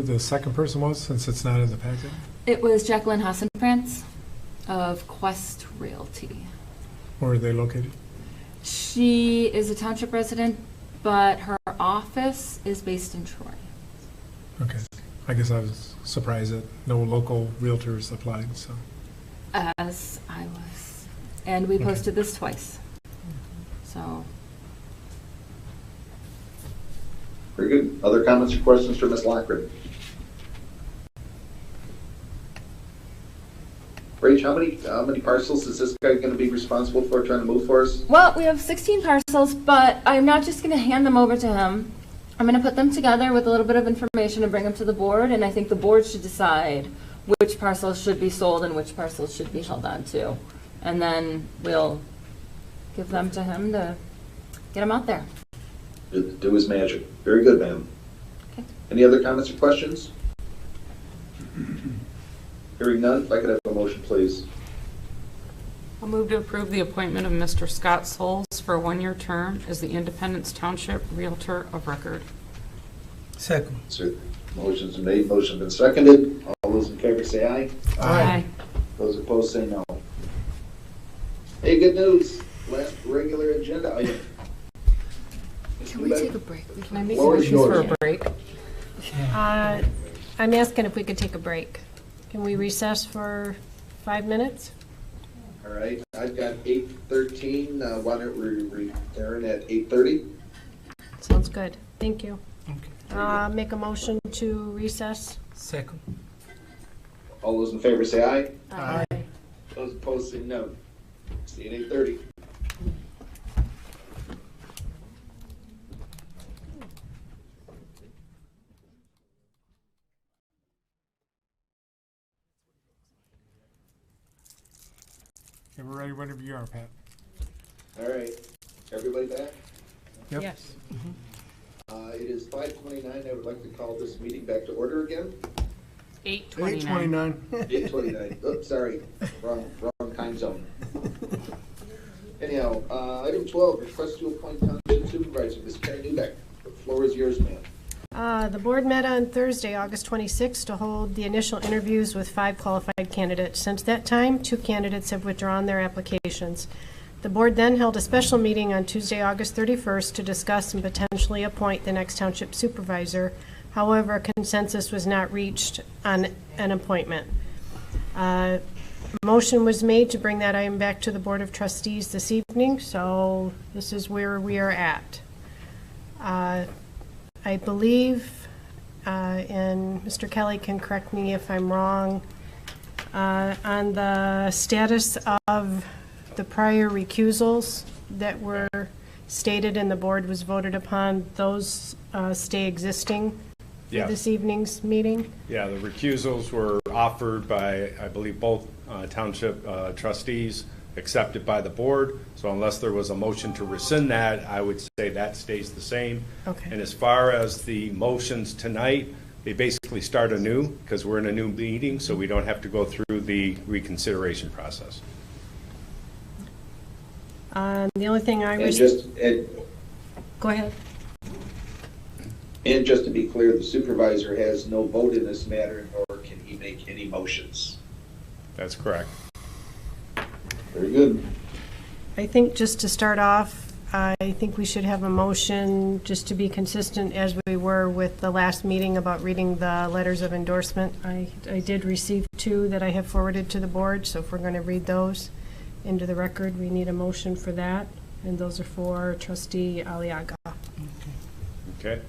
the second person was, since it's not in the packet? It was Jacqueline Hassenprantz of Quest Realty. Where are they located? She is a township resident, but her office is based in Troy. Okay. I guess I was surprised that no local realtors applied, so. As I was. And we posted this twice. So. Very good. Other comments or questions for Ms. Lockridge? Rach, how many parcels is this guy going to be responsible for trying to move for us? Well, we have 16 parcels, but I'm not just going to hand them over to him. I'm going to put them together with a little bit of information and bring them to the board, and I think the board should decide which parcels should be sold and which parcels should be held on to. And then we'll give them to him to get them out there. Do his magic. Very good, ma'am. Okay. Any other comments or questions? Hearing none, if I could have a motion, please. I'll move to approve the appointment of Mr. Scott Souls for a one-year term as the Independence Township Realtor of Record. Second. So, motion's been made, motion's been seconded. All those in favor say aye. Aye. Those opposed say no. Hey, good news. Last regular agenda item. Can we take a break? Can I make Floor is motions for yours. a break? I'm asking if we could take a break. Can we recess for 5 minutes? All right, I've got 8:13. Why don't we return at 8:30? Sounds good. Thank you. Okay. Make a motion to recess. Second. All those in favor say aye. Aye. Those opposed say no. See you at 8:30. Okay, we're ready whenever you are, Pat. All right, everybody back? Yep. Yes. It is 5:29. I would like to call this meeting back to order again. 8:29. 8:29. Oops, sorry. Wrong time zone. Anyhow, item 12, request to appoint Township Supervisor, Ms. Karen Newbeck. The floor is yours, ma'am. The board met on Thursday, August 26th, to hold the initial interviews with 5 qualified candidates. Since that time, 2 candidates have withdrawn their applications. The board then held a special meeting on Tuesday, August 31st, to discuss and potentially appoint the next township supervisor. However, consensus was not reached on an appointment. Motion was made to bring that item back to the Board of Trustees this evening, so this is where we are at. I believe, and Mr. Kelly can correct me if I'm wrong, on the status of the prior recusals that were stated and the board was voted upon, those stay existing for Yes. this evening's meeting? Yeah, the recusals were offered by, I believe, both township trustees, accepted by the board. So unless there was a motion to rescind that, I would say that stays the same. Okay. And as far as the motions tonight, they basically start anew because we're in a new meeting, so we don't have to go through the reconsideration process. The only thing I And was... Go ahead. And just to be clear, the supervisor has no vote in this matter, nor can he make any motions. That's correct. Very good. I think just to start off, I think we should have a motion just to be consistent as we were with the last meeting about reading the letters of endorsement. I did receive 2 that I have forwarded to the board, so if we're going to read those into the record, we need a motion for that. And those are for Trustee Aliaga. Okay.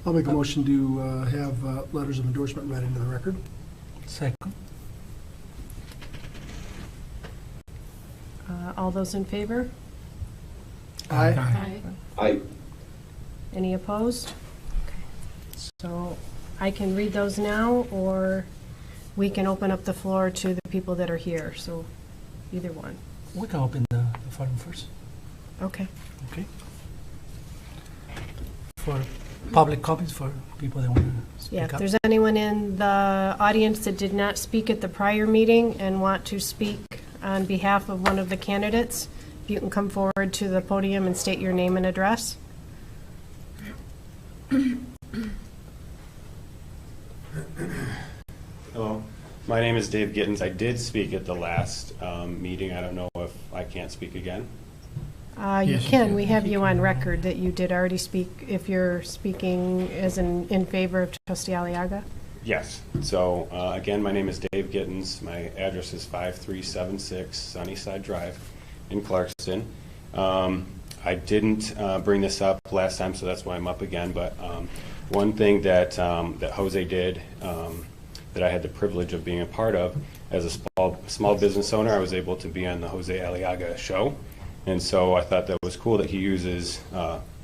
I'll make a motion to have letters of endorsement read into the record. Second. All those in favor? Aye. Aye. Any opposed? Okay. So I can read those now, or we can open up the floor to the people that are here, so either one. We can open the forum first. Okay. Okay. For public comments, for people that want to speak Yeah, up. if there's anyone in the audience that did not speak at the prior meeting and want to speak on behalf of one of the candidates, you can come forward to the podium and state your name and address. My name is Dave Gittens. I did speak at the last meeting. I don't know if I can't speak again. You Yes, you can. can. We have you on record that you did already speak, if you're speaking as in favor of Trustee Aliaga. Yes. So again, my name is Dave Gittens. My address is 5376 Sunnyside Drive in Clarkston. I didn't bring this up last time, so that's why I'm up again. But one thing that that Jose did, that I had the privilege of being a part of, as a small business owner, I was able to be on the Jose Aliaga show, and so I thought that was cool that he uses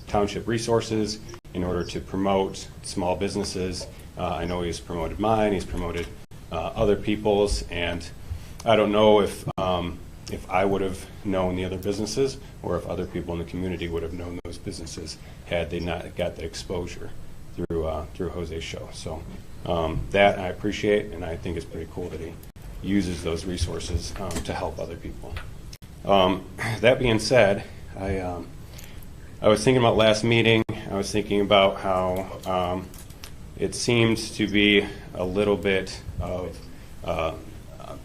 township resources in order to promote small businesses. I know he's promoted mine, he's promoted other people's, and I don't know if I would have known the other businesses or if other people in the community would have known those businesses had they not got the exposure through Jose's show. So that I appreciate, and I think it's pretty cool that he uses those resources to help other people. That being said, I was thinking about last meeting. I was thinking about how it seemed to be a little bit of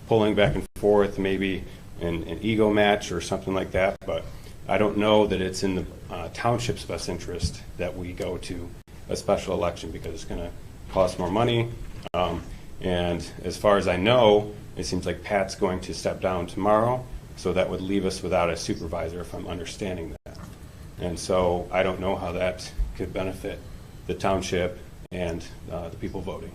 pulling back and forth, maybe an ego match or something like that, but I don't know that it's in the township's best interest that we go to a special election because it's going to cost more money. And as far as I know, it seems like Pat's going to step down tomorrow, so that would leave us without a supervisor, if I'm understanding that. And so I don't know how that could benefit the township and the people voting.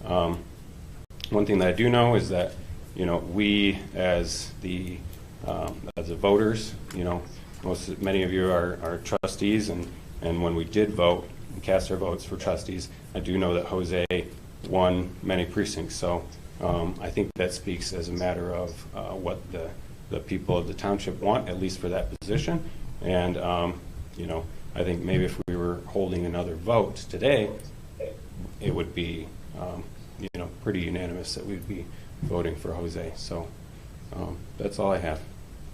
One thing that I do know is that, you know, we as the voters, you know, many of you are trustees, and when we did vote and cast our votes for trustees, I do know that Jose won many precincts. So I think that speaks as a matter of what the people of the township want, at least for that position. And you know, I think maybe if we were holding another vote today, it would be you know, pretty unanimous that we'd be voting for Jose. So that's all I have.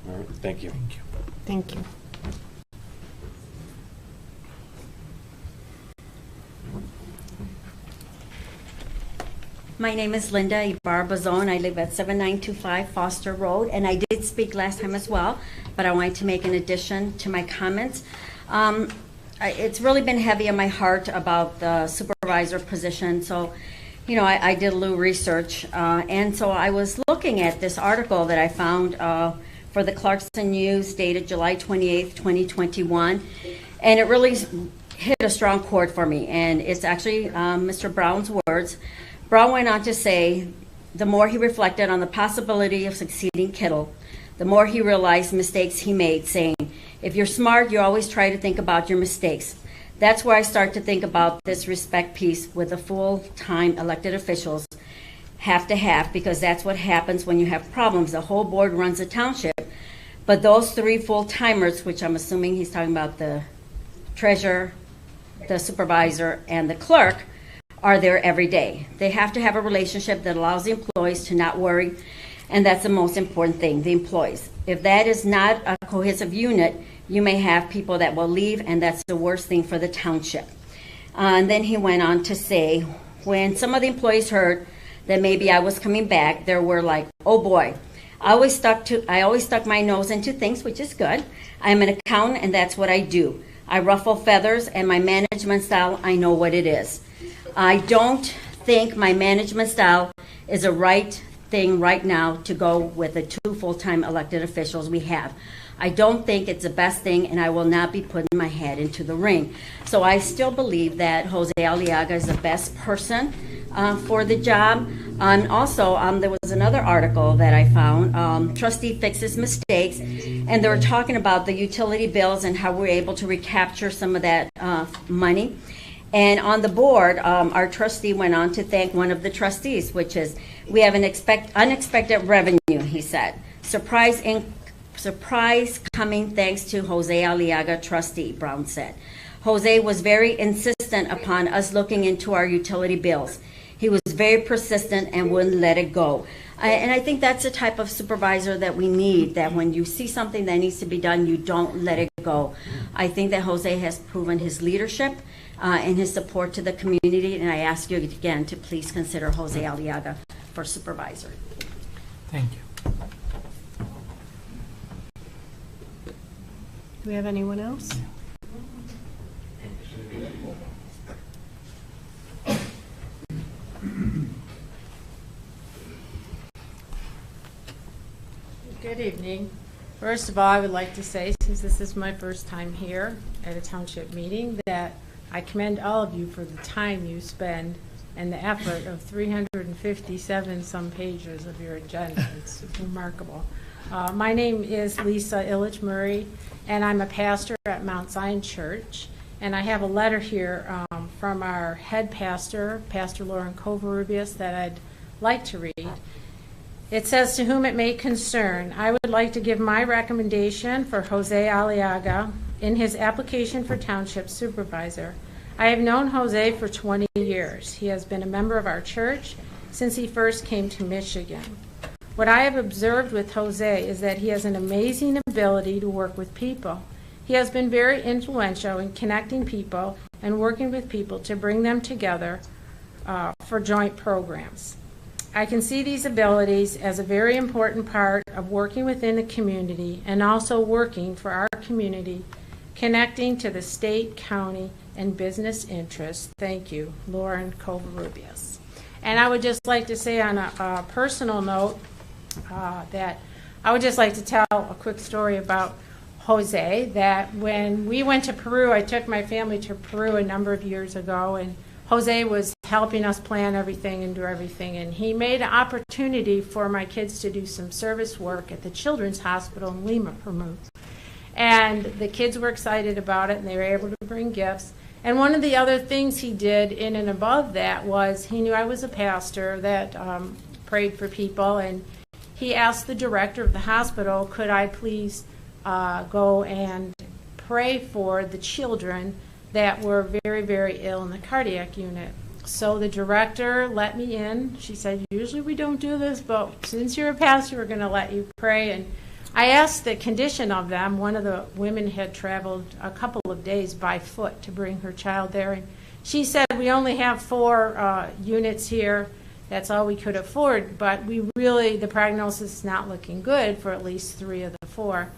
All right, thank you. Thank you. Thank you. My name is Linda Ibarra-Bazone. I live at 7925 Foster Road, and I did speak last time as well, but I wanted to make an addition to my comments. It's really been heavy on my heart about the supervisor position, so you know, I did a little research, and so I was looking at this article that I found for the Clarkston News dated July 28th, 2021, and it really hit a strong chord for me, and it's actually Mr. Brown's words. Brown went on to say, the more he reflected on the possibility of succeeding Kittle, the more he realized mistakes he made, saying, if you're smart, you always try to think about your mistakes. That's where I start to think about this respect piece with the full-time elected officials, half to half, because that's what happens when you have problems. The whole board runs a township, but those three full-timers, which I'm assuming he's talking about the treasurer, the supervisor, and the clerk, are there every day. They have to have a relationship that allows the employees to not worry, and that's the most important thing, the employees. If that is not a cohesive unit, you may have people that will leave, and that's the worst thing for the township. And then he went on to say, when some of the employees heard that maybe I was coming back, they were like, oh boy. I always stuck my nose into things, which is good. I'm an accountant, and that's what I do. I ruffle feathers, and my management style, I know what it is. I don't think my management style is a right thing right now to go with the two full-time elected officials we have. I don't think it's the best thing, and I will not be putting my head into the ring. So I still believe that Jose Aliaga is the best person for the job. And also, there was another article that I found, Trustee Fixes Mistakes, and they were talking about the utility bills and how we're able to recapture some of that money. And on the board, our trustee went on to thank one of the trustees, which is, we have an unexpected revenue, he said. Surprise coming thanks to Jose Aliaga, trustee, Brown said. Jose was very insistent upon us looking into our utility bills. He was very persistent and wouldn't let it go. And I think that's the type of supervisor that we need, that when you see something that needs to be done, you don't let it go. I think that Jose has proven his leadership and his support to the community, and I ask you again to please consider Jose Aliaga for supervisor. Thank you. Do we have anyone else? Good evening. First of all, I would like to say, since this is my first time here at a township meeting, that I commend all of you for the time you spend and the effort of 357 some pages of your agenda. It's remarkable. My name is Lisa Illich Murray, and I'm a pastor at Mount Zion Church. And I have a letter here from our head pastor, Pastor Lauren Covarrubias, that I'd like to read. It says, "To whom it may concern, I would like to give my recommendation for Jose Aliaga in his application for township supervisor. I have known Jose for 20 years. He has been a member of our church since he first came to Michigan. What I have observed with Jose is that he has an amazing ability to work with people. He has been very influential in connecting people and working with people to bring them together for joint programs. I can see these abilities as a very important part of working within the community and also working for our community, connecting to the state, county, and business interests. Thank you, Lauren Covarrubias." And I would just like to say on a personal note that I would just like to tell a quick story about Jose, that when we went to Peru, I took my family to Peru a number of years ago, and Jose was helping us plan everything and do everything, and he made an opportunity for my kids to do some service work at the Children's Hospital in Lima, Peru. And the kids were excited about it, and they were able to bring gifts. And one of the other things he did in and above that was he knew I was a pastor that prayed for people, and he asked the director of the hospital, could I please go and pray for the children that were very, very ill in the cardiac unit. So the director let me in. She said, usually we don't do this, but since you're a pastor, we're going to let you pray. And I asked the condition of them. One of the women had traveled a couple of days by foot to bring her child there. And she said, we only have 4 units here. That's all we could afford. But we really, the prognosis is not looking good for at least 3 of the 4.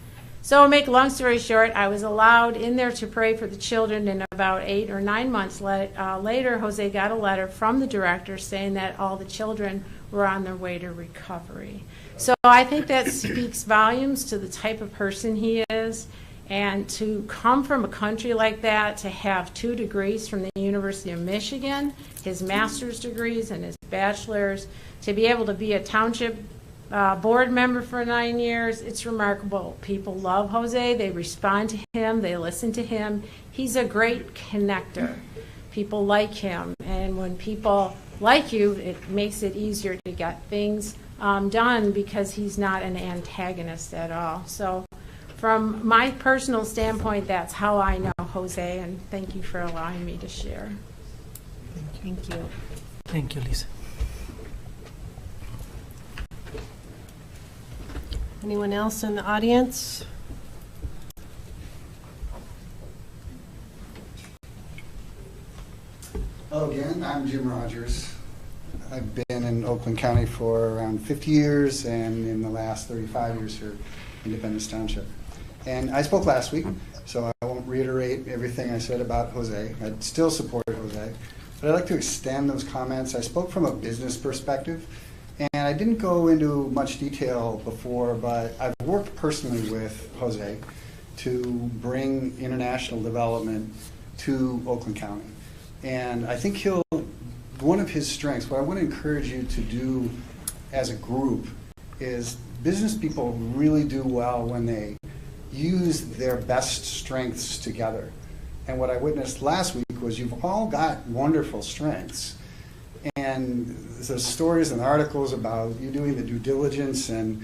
So, make a long story short, I was allowed in there to pray for the children, and about 8 or 9 months later, Jose got a letter from the director saying that all the children were on their way to recovery. So I think that speaks volumes to the type of person he is, and to come from a country like that, to have 2 degrees from the University of Michigan, his master's degrees and his bachelor's, to be able to be a township board member for 9 years. It's remarkable. People love Jose. They respond to him. They listen to him. He's a great connector. People like him. And when people like you, it makes it easier to get things done because he's not an antagonist at all. So from my personal standpoint, that's how I know Jose, and thank you for allowing me to share. Thank you. Thank you, Lisa. Anyone else in the audience? Hello again, I'm Jim Rogers. I've been in Oakland County for around 50 years and in the last 35 years here in Independence Township. And I spoke last week, so I won't reiterate everything I said about Jose. I still support Jose, but I'd like to extend those comments. I spoke from a business perspective, and I didn't go into much detail before, but I've worked personally with Jose to bring international development to Oakland County. And I think one of his strengths, what I want to encourage you to do as a group, is business people really do well when they use their best strengths together. And what I witnessed last week was you've all got wonderful strengths. And the stories and articles about you doing the due diligence and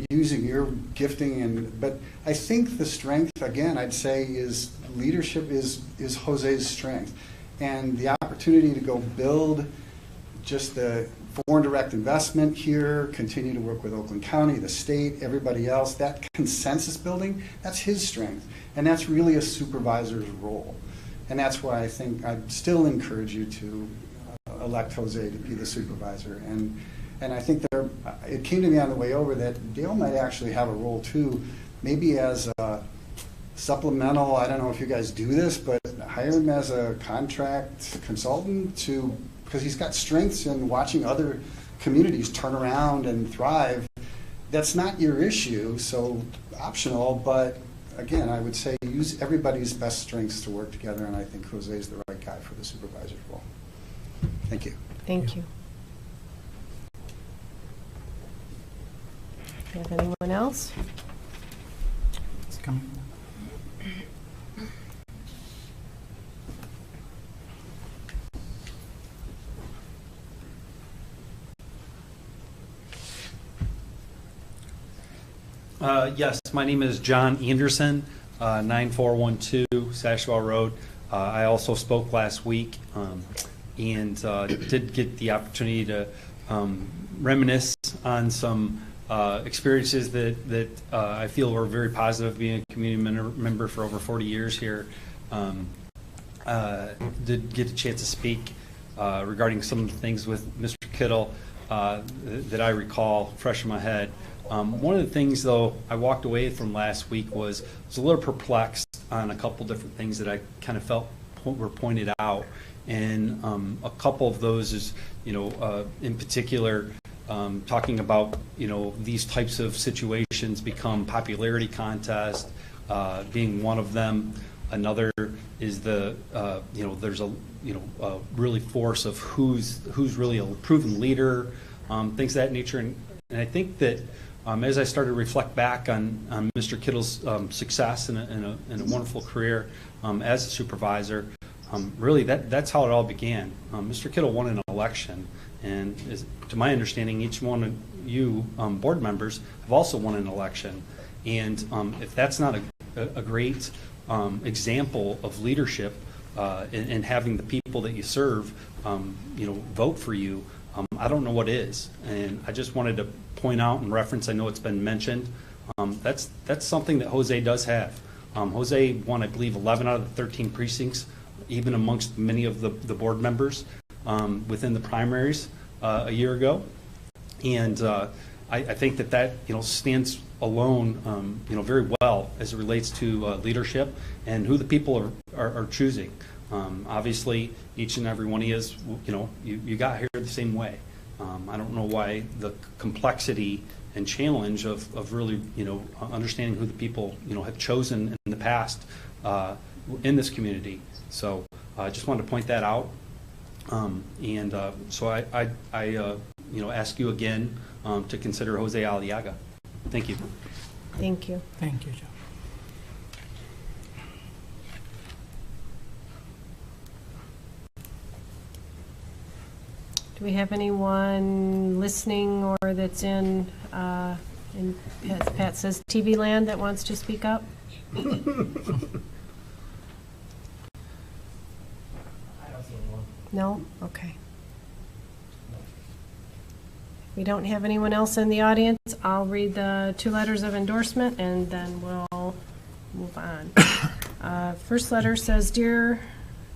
using your gifting, but I think the strength, again, I'd say is leadership is Jose's strength. And the opportunity to go build just the foreign direct investment here, continue to work with Oakland County, the state, everybody else, that consensus building, that's his strength. And that's really a supervisor's role. And that's why I think I'd still encourage you to elect Jose to be the supervisor. And And I think it came to me on the way over that Dale might actually have a role too, maybe as a supplemental, I don't know if you guys do this, but hire him as a contract consultant because he's got strengths in watching other communities turn around and thrive. That's not your issue, so optional, but again, I would say use everybody's best strengths to work together, and I think Jose is the right guy for the supervisor's role. Thank you. Thank you. Do you have anyone else? It's coming. Yes, my name is John Anderson, 9412 Sashwell Road. I also spoke last week and did get the opportunity to reminisce on some experiences that I feel were very positive, being a community member for over 40 years here. Did get a chance to speak regarding some of the things with Mr. Kittle that I recall fresh in my head. One of the things, though, I walked away from last week was a little perplexed on a couple different things that I kind of felt were pointed out, and a couple of those is, in particular, talking about, these types of situations become popularity contest, being one of them. Another is there's a really force of who's really a proven leader, things of that nature, and I think that. As I started to reflect back on Mr. Kittle's success in a wonderful career as a supervisor, really that's how it all began. Mr. Kittle won an election, and to my understanding, each one of you board members have also won an election. And if that's not a great example of leadership and having the people that you serve, vote for you, I don't know what is. And I just wanted to point out and reference, I know it's been mentioned, that's something that Jose does have. Jose won, I believe, 11 out of the 13 precincts, even amongst many of the board members within the primaries a year ago. And I think that stands alone very well as it relates to leadership and who the people are choosing. Obviously, each and every one of you, you got here the same way. I don't know why the complexity and challenge of really, understanding who the people, have chosen in the past in this community. So I just wanted to point that out. So I ask you again to consider Jose Aliaga. Thank you. Thank you. Thank you, Joe. Do we have anyone listening or that's in Pat says TV land that wants to speak up? No? Okay. We don't have anyone else in the audience. I'll read the 2 letters of endorsement and then we'll move on. First letter says, Dear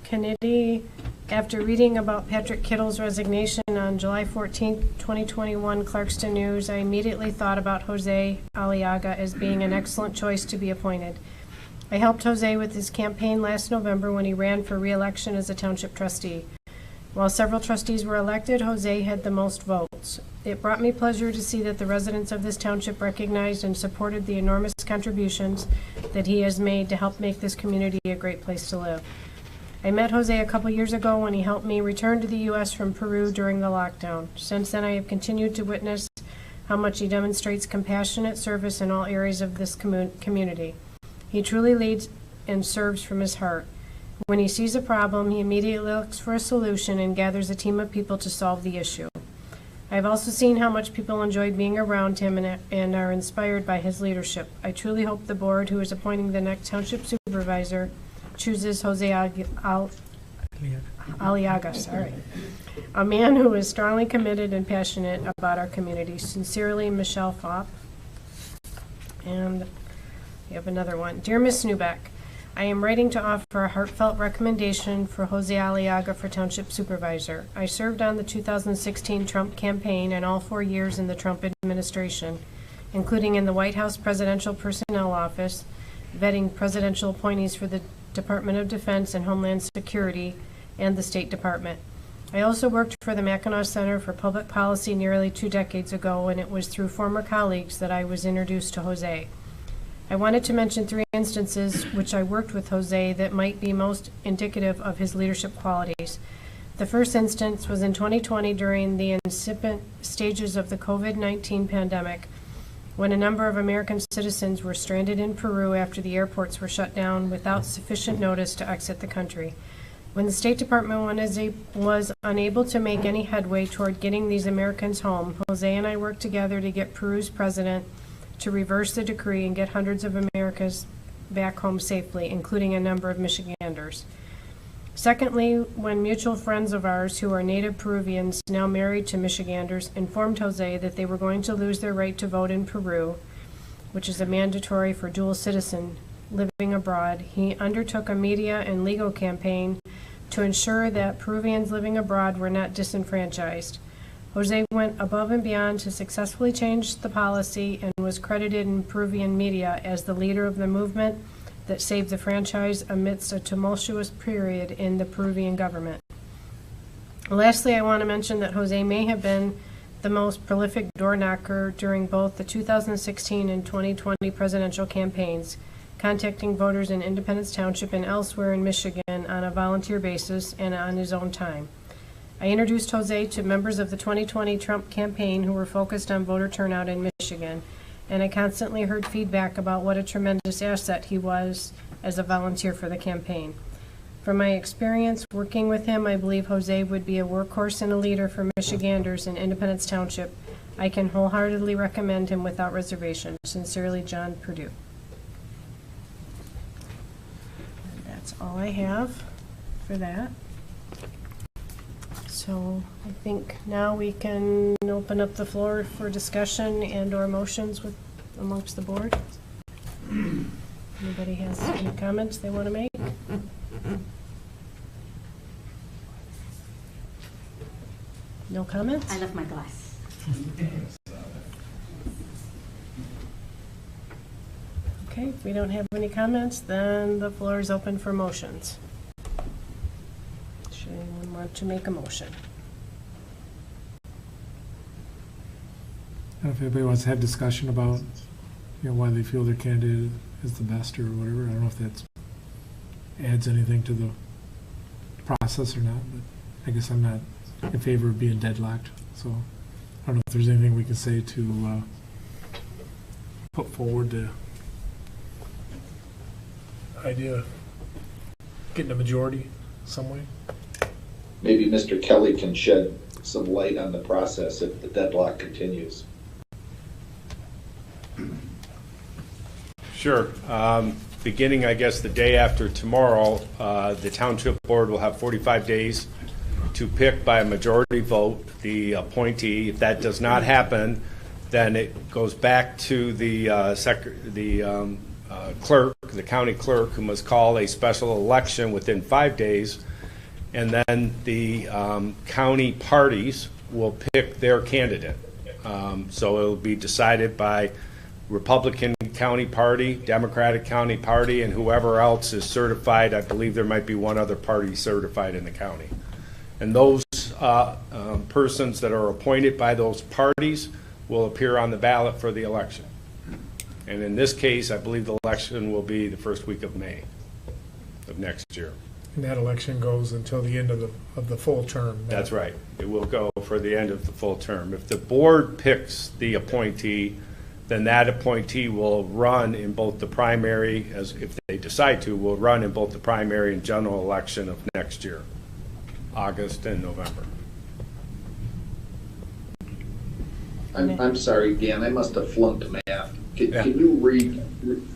Kennedy, after reading about Patrick Kittle's resignation on July 14, 2021 Clarkston News, I immediately thought about Jose Aliaga as being an excellent choice to be appointed. I helped Jose with his campaign last November when he ran for re-election as a township trustee. While several trustees were elected, Jose had the most votes. It brought me pleasure to see that the residents of this township recognized and supported the enormous contributions that he has made to help make this community a great place to live. I met Jose a couple years ago when he helped me return to the U.S. from Peru during the lockdown. Since then, I have continued to witness how much he demonstrates compassionate service in all areas of this community. He truly leads and serves from his heart. When he sees a problem, he immediately looks for a solution and gathers a team of people to solve the issue. I have also seen how much people enjoy being around him and are inspired by his leadership. I truly hope the board, who is appointing the next township supervisor, chooses Jose Aliaga, a man who is strongly committed and passionate about our community. Sincerely, Michelle Fopp. And we have another one. Dear Ms. Newbeck, I am writing to offer a heartfelt recommendation for Jose Aliaga for Township Supervisor. I served on the 2016 Trump campaign and all 4 years in the Trump administration, including in the White House Presidential Personnel Office, vetting presidential appointees for the Department of Defense and Homeland Security and the State Department. I also worked for the Mackinac Center for Public Policy nearly 2 decades ago, and it was through former colleagues that I was introduced to Jose. I wanted to mention 3 instances which I worked with Jose that might be most indicative of his leadership qualities. The first instance was in 2020 during the incipient stages of the COVID-19 pandemic, when a number of American citizens were stranded in Peru after the airports were shut down without sufficient notice to exit the country. When the State Department was unable to make any headway toward getting these Americans home, Jose and I worked together to get Peru's president to reverse the decree and get hundreds of Americans back home safely, including a number of Michiganders. Secondly, when mutual friends of ours who are native Peruvians, now married to Michiganders, informed Jose that they were going to lose their right to vote in Peru, which is a mandatory for dual citizen living abroad, he undertook a media and legal campaign to ensure that Peruvians living abroad were not disenfranchised. Jose went above and beyond to successfully change the policy and was credited in Peruvian media as the leader of the movement that saved the franchise amidst a tumultuous period in the Peruvian government. Lastly, I want to mention that Jose may have been the most prolific door knocker during both the 2016 and 2020 presidential campaigns, contacting voters in Independence Township and elsewhere in Michigan on a volunteer basis and on his own time. I introduced Jose to members of the 2020 Trump campaign who were focused on voter turnout in Michigan, and I constantly heard feedback about what a tremendous asset he was as a volunteer for the campaign. From my experience working with him, I believe Jose would be a workhorse and a leader for Michiganders in Independence Township. I can wholeheartedly recommend him without reservation. Sincerely, John Purdue. That's all I have for that. So I think now we can open up the floor for discussion and or motions with amongst the board. Anybody has any comments they want to make? No comments? I left my glass. Okay, if we don't have any comments, then the floor is open for motions. Should anyone want to make a motion? If anybody wants to have discussion about, why they feel their candidate is the best or whatever, I don't know if that adds anything to the process or not, but I guess I'm not in favor of being deadlocked, so I don't know if there's anything we can say to put forward the idea of getting a majority some way. Maybe Mr. Kelly can shed some light on the process if the deadlock continues. Sure. Beginning, I guess, the day after tomorrow, the Township Board will have 45 days to pick by a majority vote the appointee. If that does not happen, then it goes back to the clerk, the county clerk, who must call a special election within 5 days, and then the county parties will pick their candidate. So it will be decided by Republican County Party, Democratic County Party, and whoever else is certified. I believe there might be one other party certified in the county. And those persons that are appointed by those parties will appear on the ballot for the election. And in this case, I believe the election will be the first week of May of next year. And that election goes until the end of the full term. That's right. It will go for the end of the full term. If the board picks the appointee, then that appointee will run in both the primary, as if they decide to, will run in both the primary and general election of next year, August and November. I'm sorry, Dan, I must have flunked math. Can you read,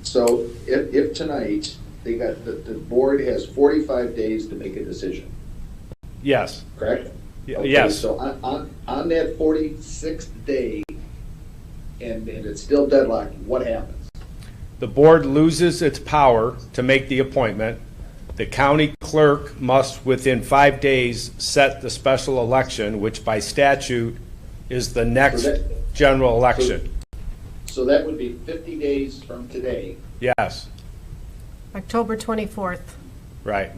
so if tonight, they got, the board has 45 days to make a decision, Yes. correct? Okay, Yes. So on that 46th day, and it's still deadlocked, what happens? the board loses its power to make the appointment. The county clerk must, within 5 days, set the special election, which by statute is the next general election. So that would be 50 days from today. Yes, October 24th. right.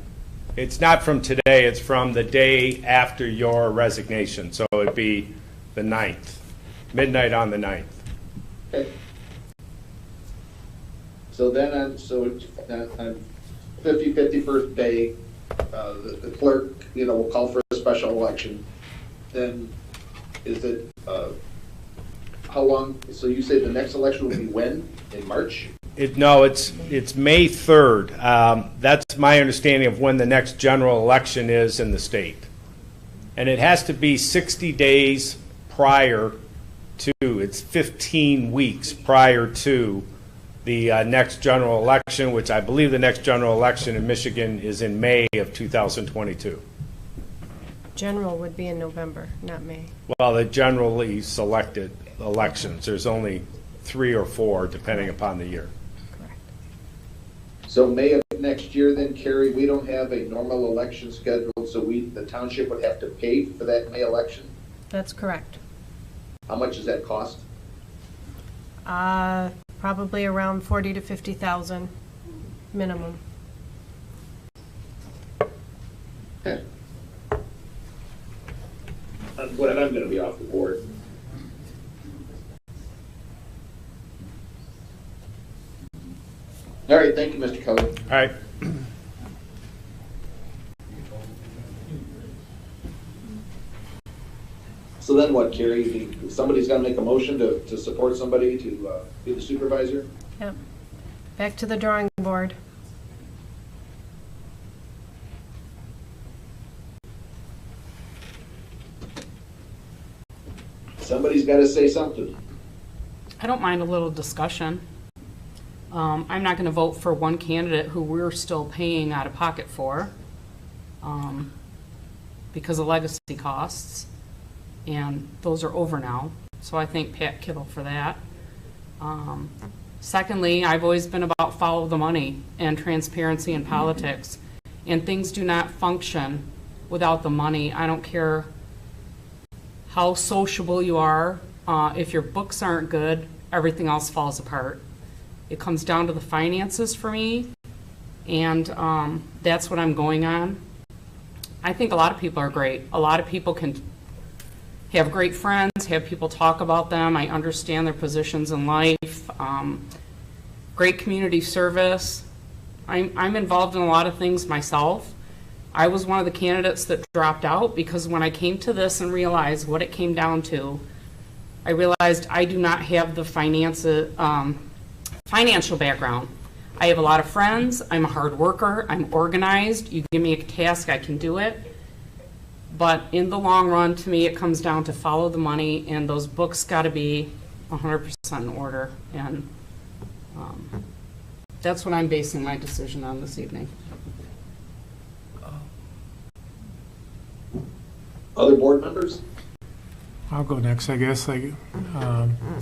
It's not from today, it's from the day after your resignation. So it'd be the 9th, midnight on the 9th. Okay. So then on 51st day, the clerk, will call for a special election. Then is it, how long, so you say the next election will be when? In March? No, it's May 3rd. That's my understanding of when the next general election is in the state. And it has to be 60 days prior to, it's 15 weeks prior to the next general election, which I believe the next general election in Michigan is in May of 2022. General would be in November, not May. Well, the generally selected elections, there's only 3 or 4 depending upon the year. So May of next year then, Carrie, we don't have a normal election scheduled, so the township would have to pay for that May election? That's correct. How much does that cost? Probably around 40 to 50,000 minimum. Okay. I'm going to be off the board. All right, thank you, Mr. Keller. All right. So then what, Carrie? Somebody's got to make a motion to support somebody to be the supervisor? Yep. Back to the drawing board. Somebody's got to say something. I don't mind a little discussion. I'm not going to vote for one candidate who we're still paying out of pocket for because of legacy costs, and those are over now. So I thank Pat Kittle for that. Secondly, I've always been about follow the money and transparency in politics, and things do not function without the money. I don't care how sociable you are. If your books aren't good, everything else falls apart. It comes down to the finances for me, and that's what I'm going on. I think a lot of people are great. A lot of people can have great friends, have people talk about them. I understand their positions in life. Great community service. I'm involved in a lot of things myself. I was one of the candidates that dropped out because when I came to this and realized what it came down to, I realized I do not have the financial background. I have a lot of friends. I'm a hard worker. I'm organized. You give me a task, I can do it. But in the long run, to me, it comes down to follow the money, and those books got to be 100% in order. And that's what I'm basing my decision on this evening. Other board members? I'll go next, I guess, for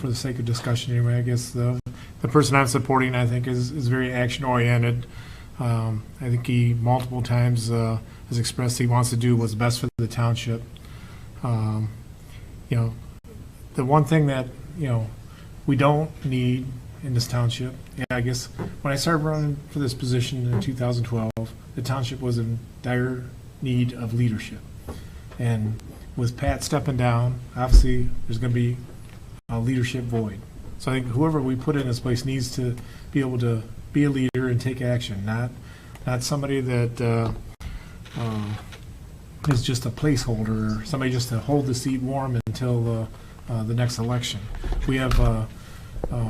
the sake of discussion anyway. I guess the person I'm supporting, I think, is very action-oriented. I think he multiple times has expressed he wants to do what's best for the township. The one thing that, we don't need in this township, I guess when I started running for this position in 2012, the township was in dire need of leadership. And with Pat stepping down, obviously there's going to be a leadership void. So I think whoever we put in this place needs to be able to be a leader and take action, not somebody that is just a placeholder or somebody just to hold the seat warm until the next election. We have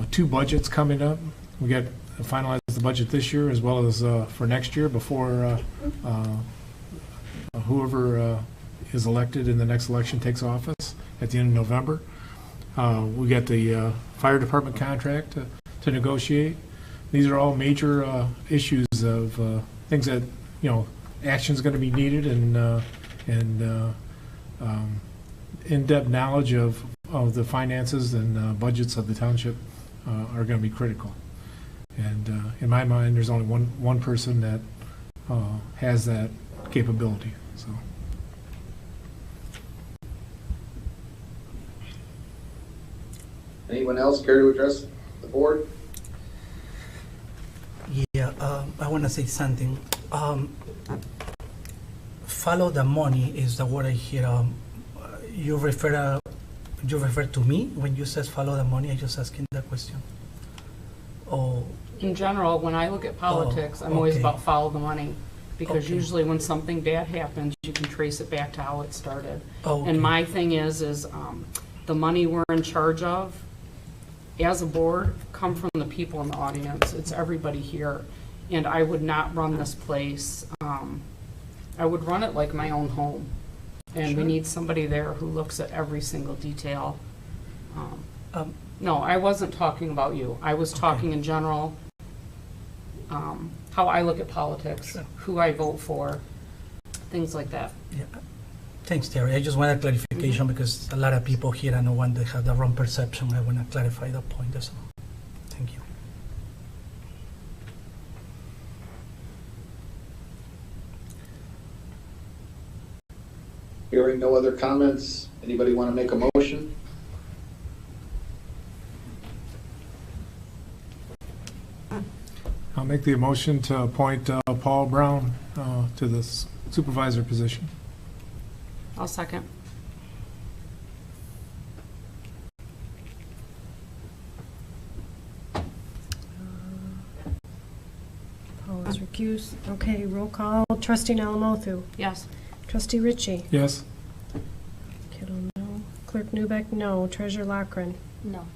2 budgets coming up. We got to finalize the budget this year as well as for next year before whoever is elected in the next election takes office at the end of November. We got the fire department contract to negotiate. These are all major issues of things that, action is going to be needed, and in-depth knowledge of the finances and budgets of the township are going to be critical. And in my mind, there's only one person that has that capability, so. Anyone else care to address the board? Yeah, I want to say something. Follow the money is the word I hear. You refer to me when you says follow the money. I just asking that question. Oh, In general, when I look at politics, I'm always okay. about follow the money. Because Okay. usually when something bad happens, you can trace it back to how it started. okay. And my thing is the money we're in charge of, as a board, come from the people in the audience. It's everybody here. And I would not run this place. I would run it like my own home. And we Sure. need somebody there who looks at every single detail. Um, No, I wasn't talking about you. I was talking in general, how I look at politics, Sure. who I vote for, things like that. Yeah. Thanks, Terry. I just want a clarification because a lot of people here, I know when they have the wrong perception. I want to clarify the point. That's all. Thank you. Hearing no other comments, anybody want to make a motion? I'll make the motion to appoint Paul Brown to the supervisor position. I'll second. Paul is recused. Okay, roll call. Trustee Alamothu. Yes. Trustee Ritchie. Yes? Kittle, no. Clerk Newbeck, no. Treasurer Lockren. No.